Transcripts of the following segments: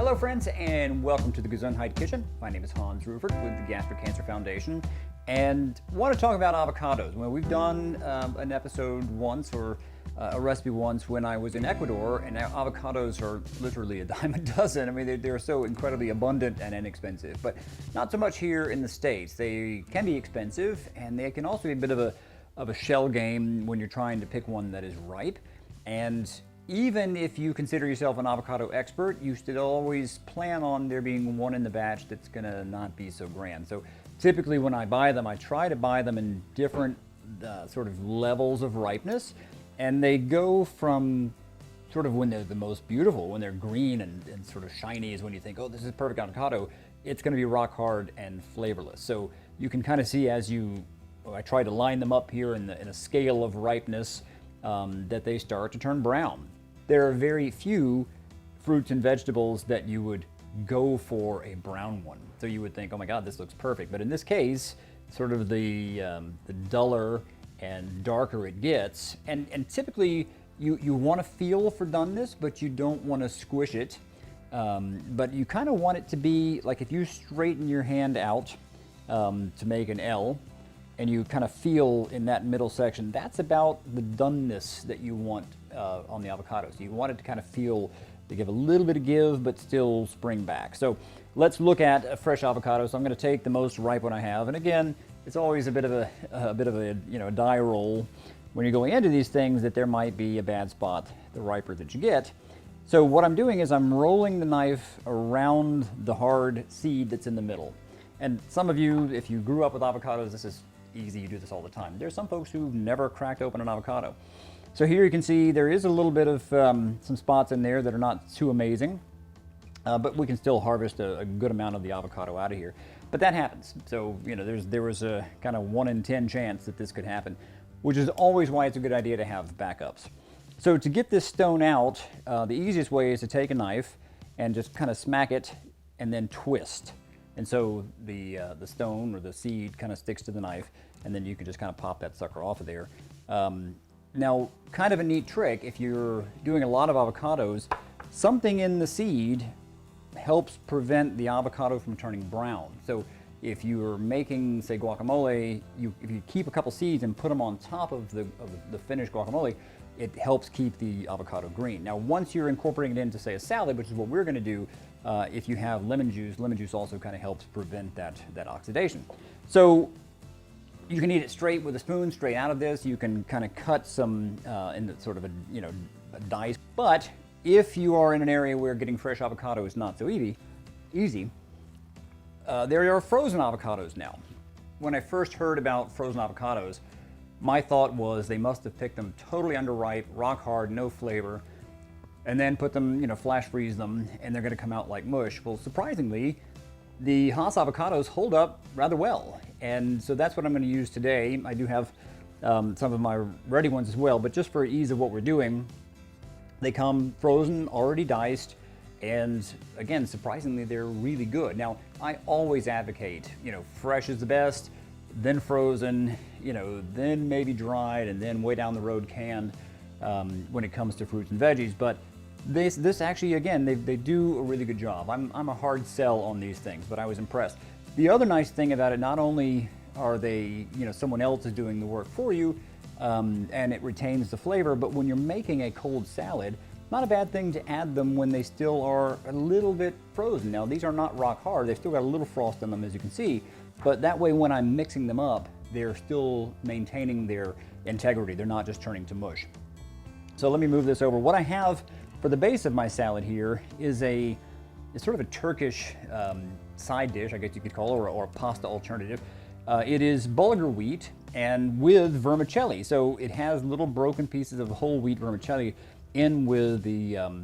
Hello friends, and welcome to the Gesundheit Kitchen. My name is Hans Rueffert with the Gastric Cancer Foundation, and want to talk about avocados. Well, we've done an episode once, or a recipe once when I was in Ecuador, and now avocados are literally a dime a dozen. I mean, they're so incredibly abundant and inexpensive, but not so much here in the States. They can be expensive, and they can also be a bit of a shell game when you're trying to pick one that is ripe. And even if you consider yourself an avocado expert, you should always plan on there being one in the batch that's gonna not be so grand. So typically when I buy them, I try to buy them in different sort of levels of ripeness. And they go from sort of when they're the most beautiful, when they're green and sort of shiny is when you think, oh, this is perfect avocado. It's gonna be rock hard and flavorless. So you can kind of see as I try to line them up here in a scale of ripeness that they start to turn brown. There are very few fruits and vegetables that you would go for a brown one. So you would think, oh my God, this looks perfect. But in this case, sort of the duller and darker it gets, and typically you want to feel for doneness, but you don't want to squish it. But you kind of want it to be like if you straighten your hand out to make an L, and you kind of feel in that middle section, that's about the doneness that you want on the avocado. So you want it to kind of feel, to give a little bit of give, but still spring back. So let's look at a fresh avocado. So I'm gonna take the most ripe one I have. And again, it's always a bit of a die roll when you're going into these things that there might be a bad spot the riper that you get. So what I'm doing is I'm rolling the knife around the hard seed that's in the middle. And some of you, if you grew up with avocados, this is easy, you do this all the time. There's some folks who've never cracked open an avocado. So here you can see there is a little bit of some spots in there that are not too amazing, but we can still harvest a good amount of the avocado out of here. But that happens. So, you know, there was a kind of 1 in 10 chance that this could happen, which is always why it's a good idea to have backups. So to get this stone out, the easiest way is to take a knife and just kind of smack it and then twist. And so the stone or the seed kind of sticks to the knife, and then you can just kind of pop that sucker off of there. Now, kind of a neat trick, if you're doing a lot of avocados, something in the seed helps prevent the avocado from turning brown. So if you're making, say, guacamole, if you keep a couple seeds and put them on top of the finished guacamole, it helps keep the avocado green. Now, once you're incorporating it into, say, a salad, which is what we're gonna do, if you have lemon juice also kind of helps prevent that oxidation. So you can eat it straight with a spoon, straight out of this. You can kind of cut some in sort of a dice. But if you are in an area where getting fresh avocado is not so easy, there are frozen avocados now. When I first heard about frozen avocados, my thought was they must have picked them totally underripe, rock hard, no flavor, and then put them, flash freeze them, and they're gonna come out like mush. Well, surprisingly, the Hass avocados hold up rather well. And so that's what I'm gonna use today. I do have some of my ready ones as well, but just for ease of what we're doing, they come frozen, already diced, and again, surprisingly, they're really good. Now, I always advocate, fresh is the best, then frozen, then maybe dried, and then way down the road canned when it comes to fruits and veggies. But this actually, again, they do a really good job. I'm a hard sell on these things, but I was impressed. The other nice thing about it, not only are they, someone else is doing the work for you, and it retains the flavor, but when you're making a cold salad, not a bad thing to add them when they still are a little bit frozen. Now, these are not rock hard. They've still got a little frost in them, as you can see, but that way when I'm mixing them up, they're still maintaining their integrity. They're not just turning to mush. So let me move this over. What I have for the base of my salad here is it's sort of a Turkish side dish, I guess you could call it, or a pasta alternative. It is bulgur wheat and with vermicelli. So it has little broken pieces of whole wheat vermicelli in with the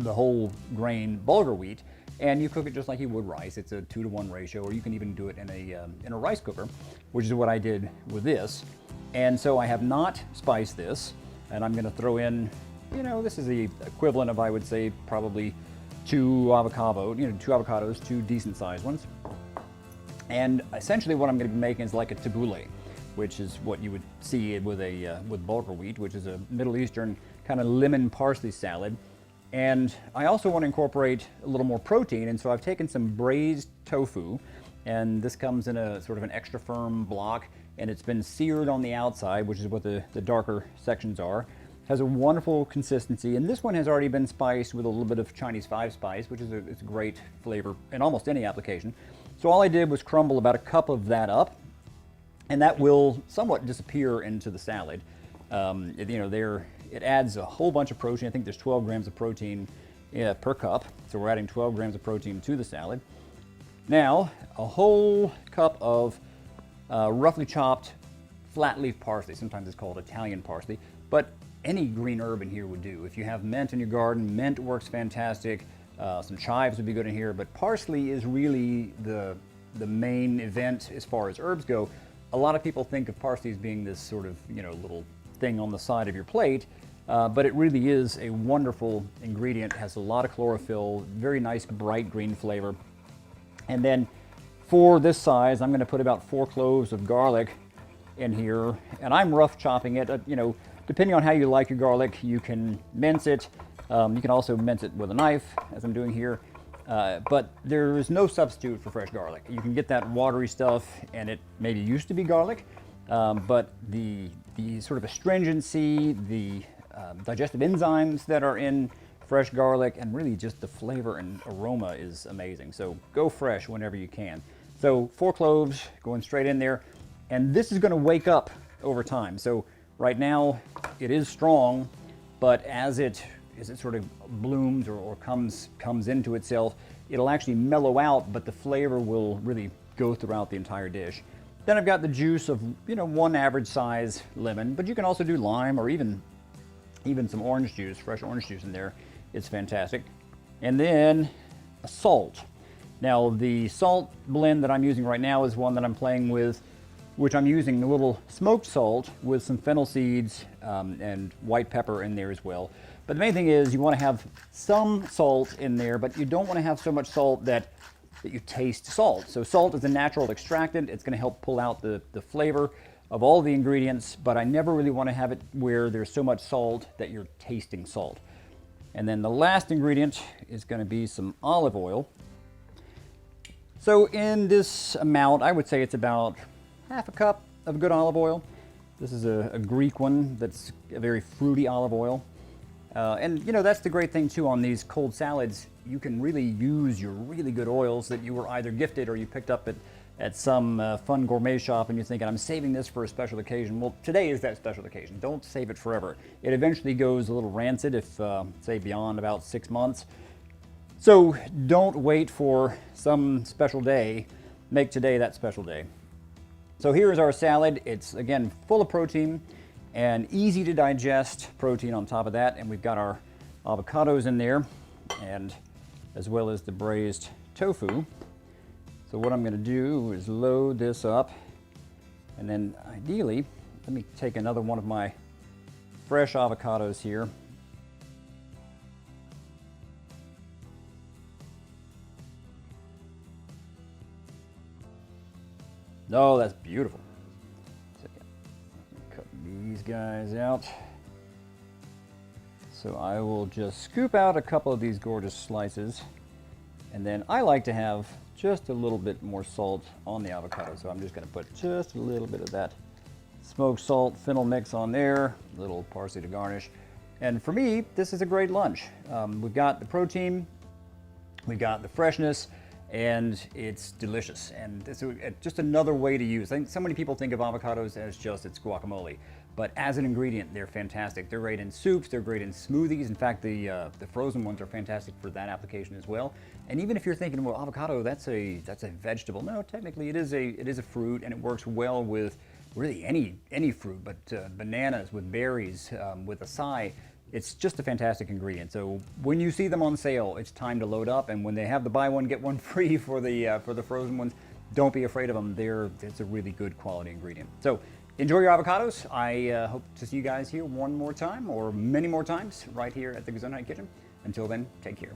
whole grain bulgur wheat, and you cook it just like you would rice. It's a 2-to-1 ratio, or you can even do it in a rice cooker, which is what I did with this. And so I have not spiced this, and I'm gonna throw in, this is the equivalent of, I would say, probably 2 avocados, 2 decent sized ones. And essentially what I'm gonna be making is like a tabbouleh, which is what you would see with bulgur wheat, which is a Middle Eastern kind of lemon parsley salad. And I also want to incorporate a little more protein, and so I've taken some braised tofu, and this comes in a sort of an extra firm block, and it's been seared on the outside, which is what the darker sections are. Has a wonderful consistency, and this one has already been spiced with a little bit of Chinese 5-spice, which is it's a great flavor in almost any application. So all I did was crumble about a cup of that up, and that will somewhat disappear into the salad. It adds a whole bunch of protein. I think there's 12 grams of protein per cup, so we're adding 12 grams of protein to the salad. Now, a whole cup of roughly chopped flat leaf parsley. Sometimes it's called Italian parsley, but any green herb in here would do. If you have mint in your garden, mint works fantastic. Some chives would be good in here, but parsley is really the main event as far as herbs go. A lot of people think of parsley as being this sort of, little thing on the side of your plate, but it really is a wonderful ingredient. It has a lot of chlorophyll, very nice bright green flavor. And then for this size, I'm going to put about 4 cloves of garlic in here, and I'm rough chopping it. Depending on how you like your garlic, you can mince it. You can also mince it with a knife, as I'm doing here. But there is no substitute for fresh garlic. You can get that watery stuff, and it maybe used to be garlic, but the sort of astringency, the digestive enzymes that are in fresh garlic, and really just the flavor and aroma is amazing. So go fresh whenever you can. So 4 cloves going straight in there, and this is going to wake up over time. So right now it is strong, but as it sort of blooms or comes into itself, it'll actually mellow out, but the flavor will really go throughout the entire dish. Then I've got the juice of 1 average size lemon, but you can also do lime or even some orange juice, fresh orange juice in there. It's fantastic. And then salt. Now the salt blend that I'm using right now is one that I'm playing with, which I'm using a little smoked salt with some fennel seeds and white pepper in there as well. But the main thing is you want to have some salt in there, but you don't want to have so much salt that you taste salt. So salt is a natural extractant. It's going to help pull out the flavor of all the ingredients, but I never really want to have it where there's so much salt that you're tasting salt. And then the last ingredient is going to be some olive oil. So in this amount, I would say it's about half a cup of good olive oil. This is a Greek one that's a very fruity olive oil. And that's the great thing too on these cold salads. You can really use your really good oils that you were either gifted or you picked up at some fun gourmet shop, and you're thinking, I'm saving this for a special occasion. Well, today is that special occasion. Don't save it forever. It eventually goes a little rancid if, say, beyond about 6 months. So don't wait for some special day. Make today that special day. So here is our salad. It's, again, full of protein and easy to digest protein on top of that. And we've got our avocados in there, and as well as the braised tofu. So what I'm going to do is load this up, and then ideally, let me take another one of my fresh avocados here. Oh, that's beautiful. Cut these guys out. So I will just scoop out a couple of these gorgeous slices, and then I like to have just a little bit more salt on the avocado. So I'm just going to put just a little bit of that smoked salt fennel mix on there, a little parsley to garnish. And for me, this is a great lunch. We've got the protein, we've got the freshness, and it's delicious. And it's just another way to use. I think so many people think of avocados as just it's guacamole, but as an ingredient, they're fantastic. They're great in soups, they're great in smoothies. In fact, the frozen ones are fantastic for that application as well. And even if you're thinking, well, avocado, that's a vegetable. No, technically it is a fruit, and it works well with really any fruit, but bananas, with berries, with acai. It's just a fantastic ingredient. So when you see them on sale, it's time to load up. And when they have the buy one get one free for the frozen ones, don't be afraid of them. It's a really good quality ingredient. So enjoy your avocados. I hope to see you guys here one more time or many more times right here at the Gesundheit Kitchen. Until then, take care.